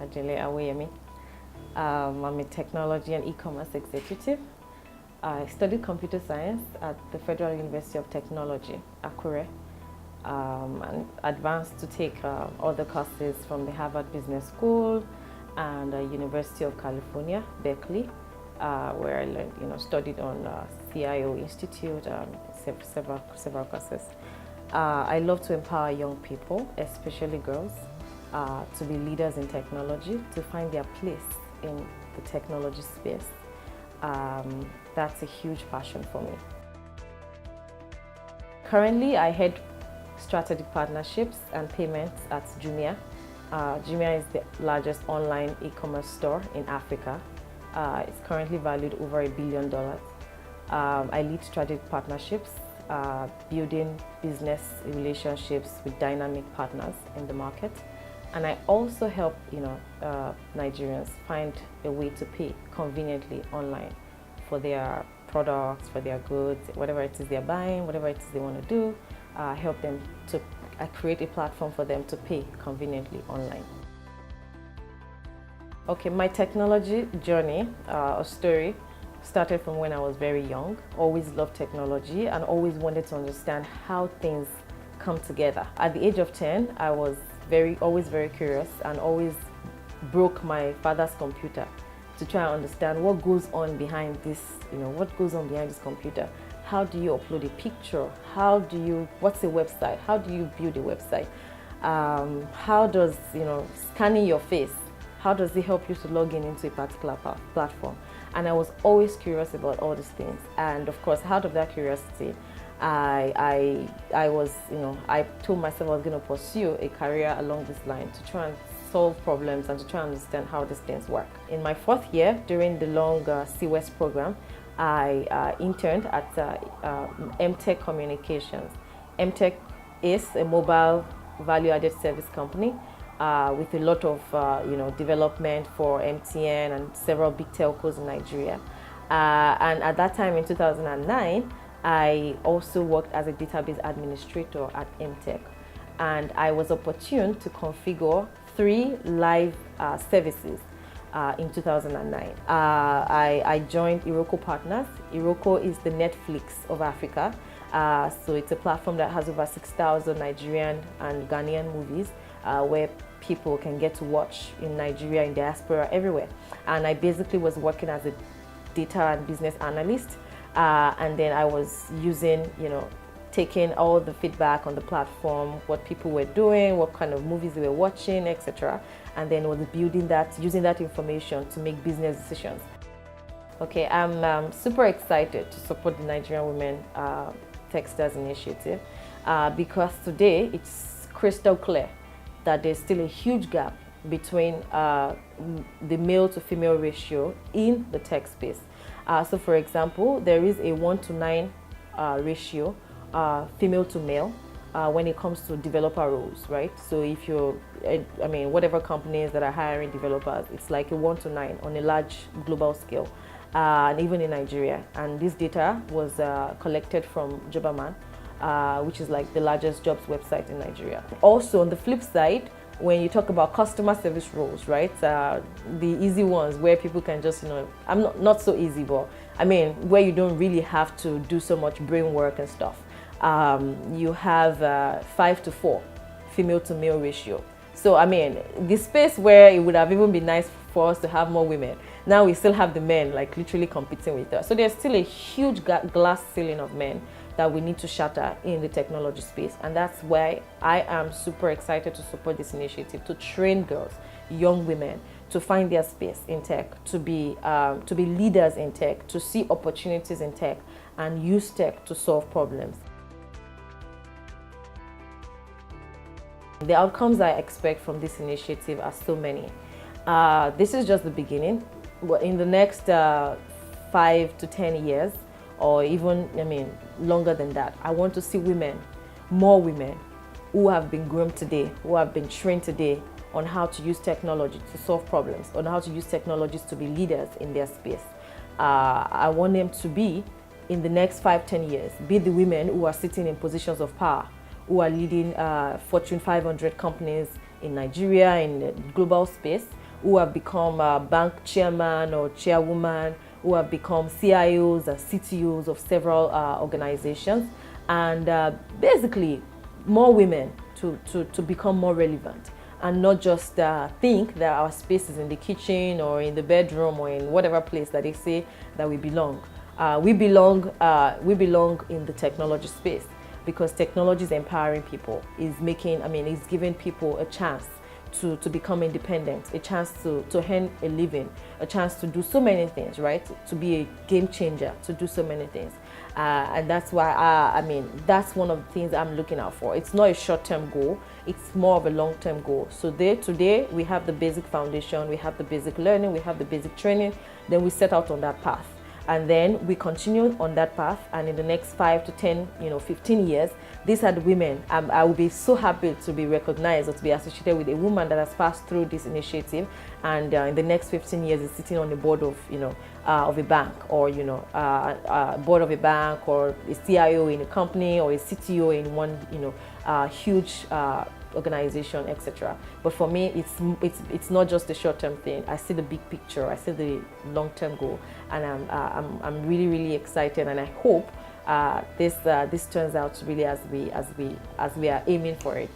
Ajele Awoyemi. I'm a technology and e-commerce executive. I studied computer science at the Federal University of Technology, Akure, and advanced to take other courses from the Harvard Business School and the University of California, Berkeley, where I learned, studied on CIO Institute, several courses. I love to empower young people, especially girls, to be leaders in technology, to find their place in the technology space. That's a huge passion for me. Currently, I head strategic partnerships and payments at Jumia. Jumia is the largest online e-commerce store in Africa. It's currently valued over $1 billion. I lead strategic partnerships, building business relationships with dynamic partners in the market. And I also help Nigerians find a way to pay conveniently online for their products, for their goods, whatever it is they're buying, whatever it is they want to do. Help them to create a platform for them to pay conveniently online. Okay, my technology journey or story started from when I was very young. Always loved technology and always wanted to understand how things come together. At the age of 10, I was always very curious and always broke my father's computer to try and understand what goes on behind this, what goes on behind this computer. How do you upload a picture? What's a website? How do you build a website? How does, scanning your face, how does it help you to log into a particular platform? And I was always curious about all these things. And of course, out of that curiosity, I told myself I was going to pursue a career along this line to try and solve problems and to try and understand how these things work. In my 4th year, during the long CWES program, I interned at MTech Communications. MTech is a mobile value-added service company with a lot of development for MTN and several big telcos in Nigeria. And at that time in 2009, I also worked as a database administrator at MTech. And I was opportune to configure 3 live services in 2009. I joined Iroko Partners. Iroko is the Netflix of Africa. So it's a platform that has over 6,000 Nigerian and Ghanaian movies where people can get to watch in Nigeria, in diaspora, everywhere. And I basically was working as a data and business analyst. And then I was taking all the feedback on the platform, what people were doing, what kind of movies they were watching, etc. And then was building that, using that information to make business decisions. Okay, I'm super excited to support the Nigerian Women Techstars Initiative because today it's crystal clear that there's still a huge gap between the male to female ratio in the tech space. So for example, there is a 1:9 ratio female to male when it comes to developer roles, right? So if you're, whatever companies that are hiring developers, it's like a 1:9 on a large global scale, and even in Nigeria. And this data was collected from Jobaman, which is like the largest jobs website in Nigeria. Also, on the flip side, when you talk about customer service roles, right? The easy ones where people can just, I'm not so easy, but where you don't really have to do so much brain work and stuff. You have 5:4 female to male ratio. So, the space where it would have even been nice for us to have more women, now we still have the men like literally competing with us. So there's still a huge glass ceiling of men that we need to shatter in the technology space. And that's why I am super excited to support this initiative, to train girls, young women, to find their space in tech, to be leaders in tech, to see opportunities in tech, and use tech to solve problems. The outcomes I expect from this initiative are so many. This is just the beginning. In the next 5 to 10 years, or even, longer than that, I want to see more women who have been groomed today, who have been trained today on how to use technology to solve problems, on how to use technologies to be leaders in their space. I want them to be, in the next 5-10 years, be the women who are sitting in positions of power, who are leading Fortune 500 companies in Nigeria, in the global space, who have become bank chairman or chairwoman, who have become CIOs and CTOs of several organizations, and basically more women to become more relevant, and not just think that our space is in the kitchen or in the bedroom or in whatever place that they say that we belong. We belong in the technology space, because technology is empowering people, is giving people a chance to become independent, a chance to earn a living, a chance to do so many things, right? To be a game changer, to do so many things. And that's why, that's one of the things I'm looking out for. It's not a short-term goal, it's more of a long-term goal. So today we have the basic foundation, we have the basic learning, we have the basic training, then we set out on that path. And then we continue on that path, and in the next 5 to 10, 15 years, these are the women. I will be so happy to be recognized or to be associated with a woman that has passed through this initiative, and in the next 15 years is sitting on the board of, of a bank, or board of a bank, or a CIO in a company, or a CTO in one, huge organization, etc. But for me, it's not just a short-term thing. I see the big picture. I see the long-term goal, and I'm really, really excited, and I hope this turns out really as we are aiming for it.